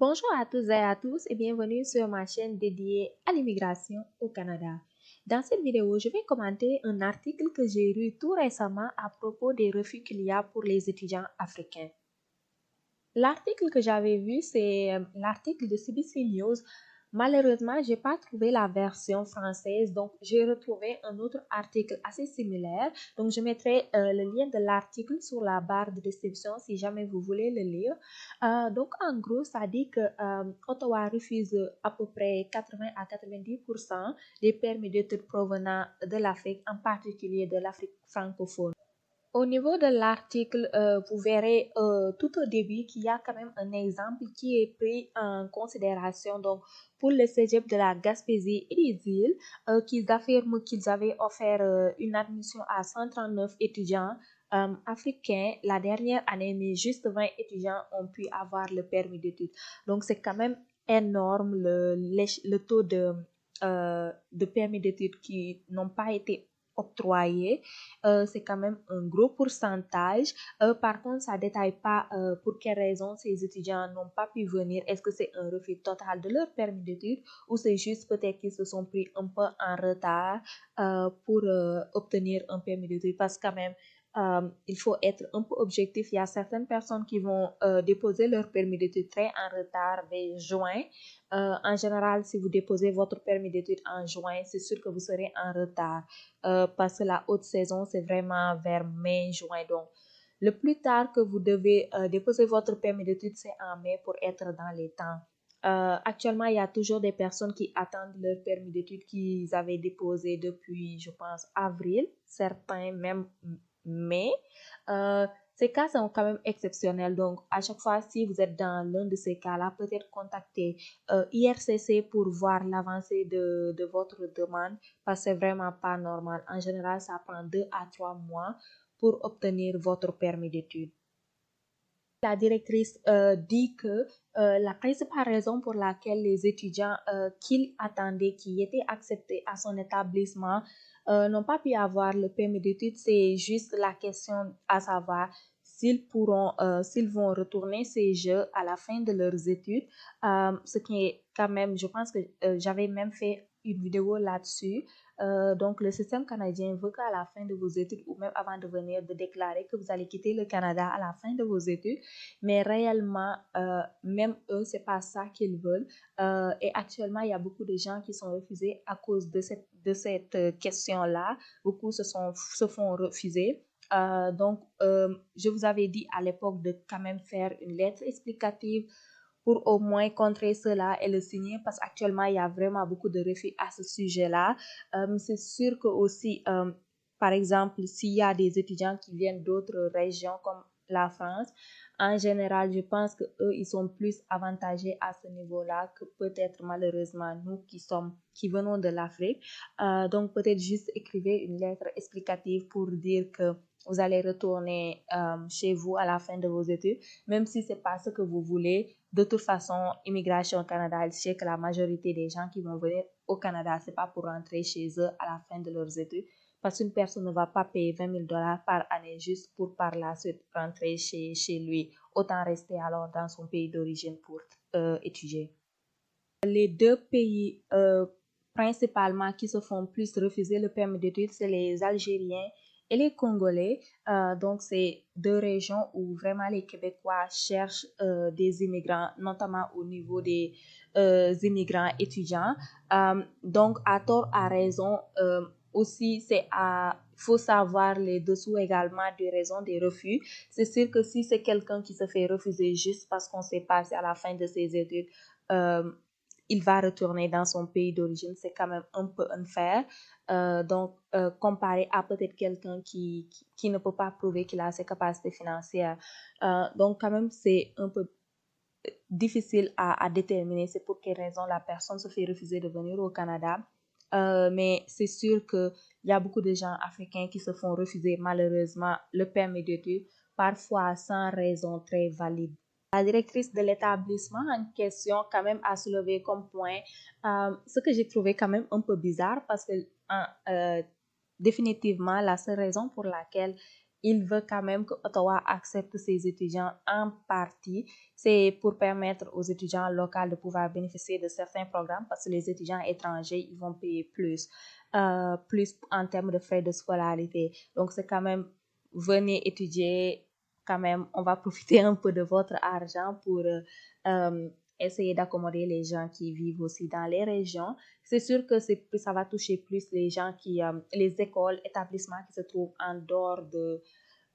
Bonjour à toutes et à tous et bienvenue sur ma chaîne dédiée à l'immigration au Canada. Dans cette vidéo, je vais commenter un article que j'ai lu tout récemment à propos des refus qu'il y a pour les étudiants africains. L'article que j'avais vu, c'est l'article de CBC News. Malheureusement, j'ai pas trouvé la version française, donc j'ai retrouvé un autre article assez similaire. Donc, je mettrai le lien de l'article sur la barre de description si jamais vous voulez le lire. Donc, en gros, ça dit que Ottawa refuse à peu près 80 à 90% des permis d'études provenant de l'Afrique, en particulier de l'Afrique francophone. Au niveau de l'article, vous verrez tout au début qu'il y a quand même un exemple qui est pris en considération. Donc, pour le cégep de la Gaspésie et des îles, qu'ils affirment qu'ils avaient offert une admission à 139 étudiants africains la dernière année, mais juste 20 étudiants ont pu avoir le permis d'études. Donc, c'est quand même énorme le taux de permis d'études qui n'ont pas été octroyés. C'est quand même un gros pourcentage. Par contre, ça ne détaille pas pour quelles raisons ces étudiants n'ont pas pu venir. Est-ce que c'est un refus total de leur permis d'études ou c'est juste peut-être qu'ils se sont pris un peu en retard pour obtenir un permis d'études? Parce que quand même, il faut être un peu objectif. Il y a certaines personnes qui vont déposer leur permis d'études très en retard vers juin. En général, si vous déposez votre permis d'études en juin, c'est sûr que vous serez en retard parce que la haute saison, c'est vraiment vers mai, juin. Donc, le plus tard que vous devez déposer votre permis d'études, c'est en mai pour être dans les temps. Actuellement, il y a toujours des personnes qui attendent leur permis d'études qu'ils avaient déposé depuis, je pense, avril, certains même mai. Ces cas sont quand même exceptionnels. Donc, à chaque fois, si vous êtes dans l'un de ces cas-là, peut-être contacter IRCC pour voir l'avancée de votre demande parce que c'est vraiment pas normal. En général, ça prend 2 à 3 mois pour obtenir votre permis d'études. La directrice dit que la principale raison pour laquelle les étudiants qu'il attendait, qui étaient acceptés à son établissement, n'ont pas pu avoir le permis d'études, c'est juste la question à savoir s'ils vont retourner ces jeux à la fin de leurs études, ce qui est quand même, je pense que j'avais même fait une vidéo là-dessus. Donc, le système canadien veut qu'à la fin de vos études ou même avant de venir, de déclarer que vous allez quitter le Canada à la fin de vos études. Mais réellement, même eux, c'est pas ça qu'ils veulent. Et actuellement, il y a beaucoup de gens qui sont refusés à cause de cette question-là. Beaucoup se font refuser. Je vous avais dit à l'époque de quand même faire une lettre explicative pour au moins contrer cela et le signer parce qu'actuellement, il y a vraiment beaucoup de refus à ce sujet-là. C'est sûr que aussi, par exemple, s'il y a des étudiants qui viennent d'autres régions comme la France, en général, je pense que eux, ils sont plus avantagés à ce niveau-là que peut-être malheureusement nous qui venons de l'Afrique. Donc peut-être juste écrivez une lettre explicative pour dire que vous allez retourner chez vous à la fin de vos études, même si c'est pas ce que vous voulez. De toute façon, Immigration au Canada, elle sait que la majorité des gens qui vont venir au Canada, c'est pas pour rentrer chez eux à la fin de leurs études, parce qu'une personne ne va pas payer 20 000 $ par année juste pour par la suite rentrer chez lui. Autant rester alors dans son pays d'origine pour étudier. Les deux pays principalement qui se font plus refuser le permis d'études, c'est les Algériens et les Congolais. Donc, c'est deux régions où vraiment les Québécois cherchent des immigrants, notamment au niveau des immigrants étudiants. Donc, à tort, à raison, aussi, faut savoir les dessous également des raisons des refus. C'est sûr que si c'est quelqu'un qui se fait refuser juste parce qu'on s'est passé à la fin de ses études, il va retourner dans son pays d'origine, c'est quand même un peu unfair. Comparé à peut-être quelqu'un qui ne peut pas prouver qu'il a ses capacités financières. Donc, quand même, c'est un peu difficile à déterminer c'est pour quelle raison la personne se fait refuser de venir au Canada. Mais c'est sûr qu'il y a beaucoup de gens africains qui se font refuser malheureusement le permis d'études, parfois sans raison très valide. La directrice de l'établissement en question quand même a soulevé comme point ce que j'ai trouvé quand même un peu bizarre parce que définitivement la seule raison pour laquelle il veut quand même que Ottawa accepte ses étudiants en partie. C'est pour permettre aux étudiants locaux de pouvoir bénéficier de certains programmes parce que les étudiants étrangers, ils vont payer plus en termes de frais de scolarité. Donc, c'est quand même, venez étudier, quand même, on va profiter un peu de votre argent pour essayer d'accommoder les gens qui vivent aussi dans les régions. C'est sûr que ça va toucher plus les gens les écoles, établissements qui se trouvent en dehors de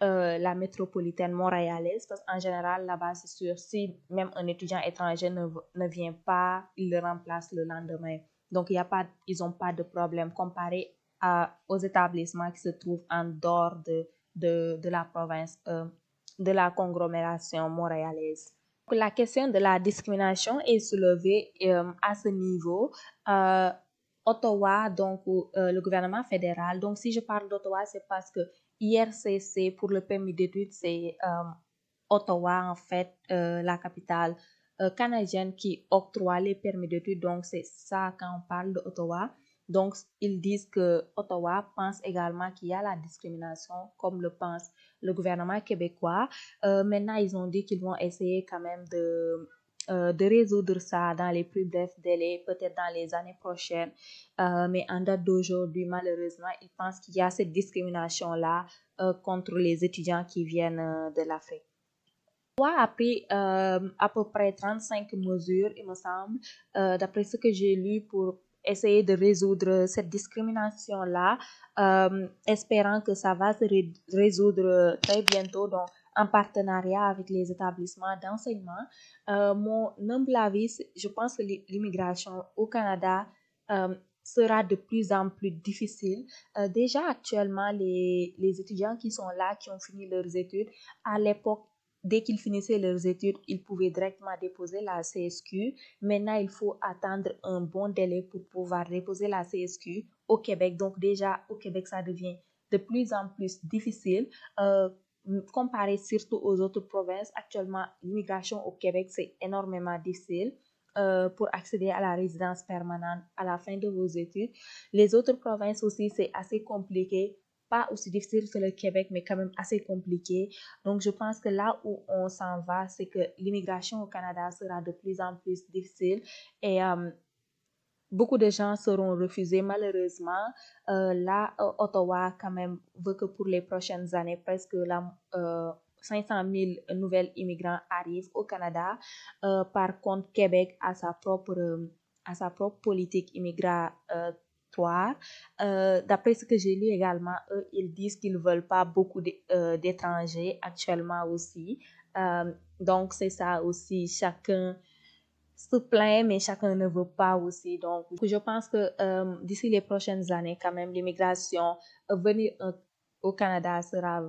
la métropolitaine montréalaise, parce qu'en général, là-bas, c'est sûr, si même un étudiant étranger ne vient pas, il le remplace le lendemain. Donc, ils n'ont pas de problème comparé aux établissements qui se trouvent en dehors de la province, de la conglomération montréalaise. La question de la discrimination est soulevée à ce niveau. Ottawa, donc le gouvernement fédéral, donc si je parle d'Ottawa, c'est parce que IRCC pour le permis d'études, c'est Ottawa, en fait, la capitale canadienne qui octroie les permis d'études. Donc, c'est ça quand on parle d'Ottawa. Donc, ils disent que Ottawa pense également qu'il y a la discrimination, comme le pense le gouvernement québécois. Maintenant, ils ont dit qu'ils vont essayer quand même de résoudre ça dans les plus brefs délais, peut-être dans les années prochaines. Mais en date d'aujourd'hui, malheureusement, ils pensent qu'il y a cette discrimination-là contre les étudiants qui viennent de l'Afrique. Ottawa a pris à peu près 35 mesures, il me semble, d'après ce que j'ai lu, pour essayer de résoudre cette discrimination-là, espérant que ça va se résoudre très bientôt, donc en partenariat avec les établissements d'enseignement. Mon humble avis, je pense que l'immigration au Canada sera de plus en plus difficile. Déjà actuellement, les étudiants qui sont là, qui ont fini leurs études, à l'époque, dès qu'ils finissaient leurs études, ils pouvaient directement déposer la CSQ. Maintenant, il faut attendre un bon délai pour pouvoir déposer la CSQ au Québec. Donc déjà, au Québec, ça devient de plus en plus difficile. Comparé surtout aux autres provinces, actuellement, l'immigration au Québec, c'est énormément difficile pour accéder à la résidence permanente à la fin de vos études. Les autres provinces aussi, c'est assez compliqué. Pas aussi difficile que le Québec, mais quand même assez compliqué. Donc, je pense que là où on s'en va, c'est que l'immigration au Canada sera de plus en plus difficile et beaucoup de gens seront refusés malheureusement. Là, Ottawa quand même veut que pour les prochaines années, presque 500 000 nouvelles immigrants arrivent au Canada. Par contre, Québec a sa propre politique immigratoire. D'après ce que j'ai lu également, eux, ils disent qu'ils ne veulent pas beaucoup d'étrangers actuellement aussi. Donc, c'est ça aussi, chacun se plaint, mais chacun ne veut pas aussi. Donc, je pense que d'ici les prochaines années, quand même, l'immigration, venir au Canada sera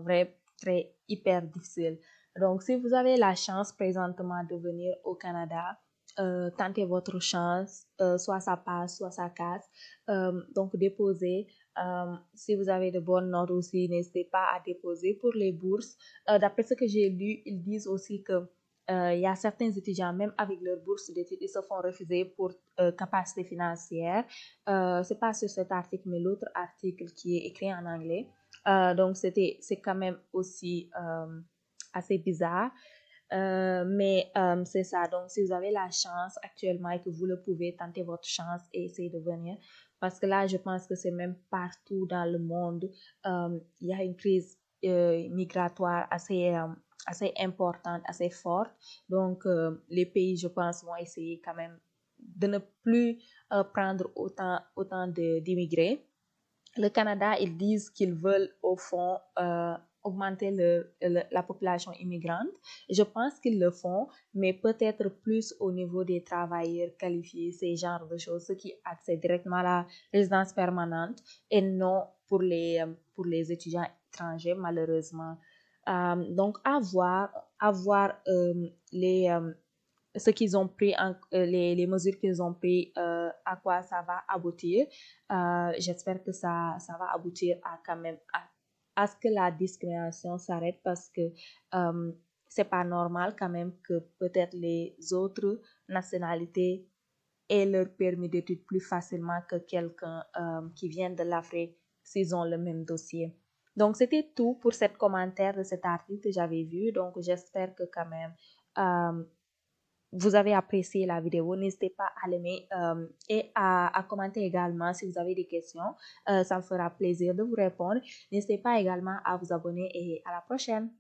très hyper difficile. Donc, si vous avez la chance présentement de venir au Canada, tentez votre chance, soit ça passe, soit ça casse. Donc, déposez. Si vous avez de bonnes notes aussi, n'hésitez pas à déposer pour les bourses. D'après ce que j'ai lu, ils disent aussi que il y a certains étudiants, même avec leur bourse d'études, ils se font refuser pour capacité financière. C'est pas sur cet article, mais l'autre article qui est écrit en anglais. Donc, c'est quand même aussi assez bizarre. Mais c'est ça. Donc, si vous avez la chance actuellement et que vous le pouvez, tentez votre chance et essayez de venir. Parce que là, je pense que c'est même partout dans le monde. Il y a une crise migratoire assez importante, assez forte. Donc, les pays, je pense, vont essayer quand même de ne plus prendre autant d'immigrés. Le Canada, ils disent qu'ils veulent, au fond, augmenter la population immigrante. Je pense qu'ils le font, mais peut-être plus au niveau des travailleurs qualifiés, ces genres de choses, ceux qui accèdent directement à la résidence permanente et non pour les étudiants étrangers, malheureusement. Donc, à voir ce qu'ils ont pris, les mesures qu'ils ont prises, à quoi ça va aboutir. J'espère que ça va aboutir à quand même à ce que la discrimination s'arrête parce que c'est pas normal quand même que peut-être les autres nationalités aient leur permis d'études plus facilement que quelqu'un qui vient de l'Afrique s'ils ont le même dossier. Donc, c'était tout pour cette commentaire de cet article que j'avais vu. Donc, j'espère que quand même euh, vous avez apprécié la vidéo. N'hésitez pas à l'aimer et à commenter également si vous avez des questions. Ça me fera plaisir de vous répondre. N'hésitez pas également à vous abonner et à la prochaine.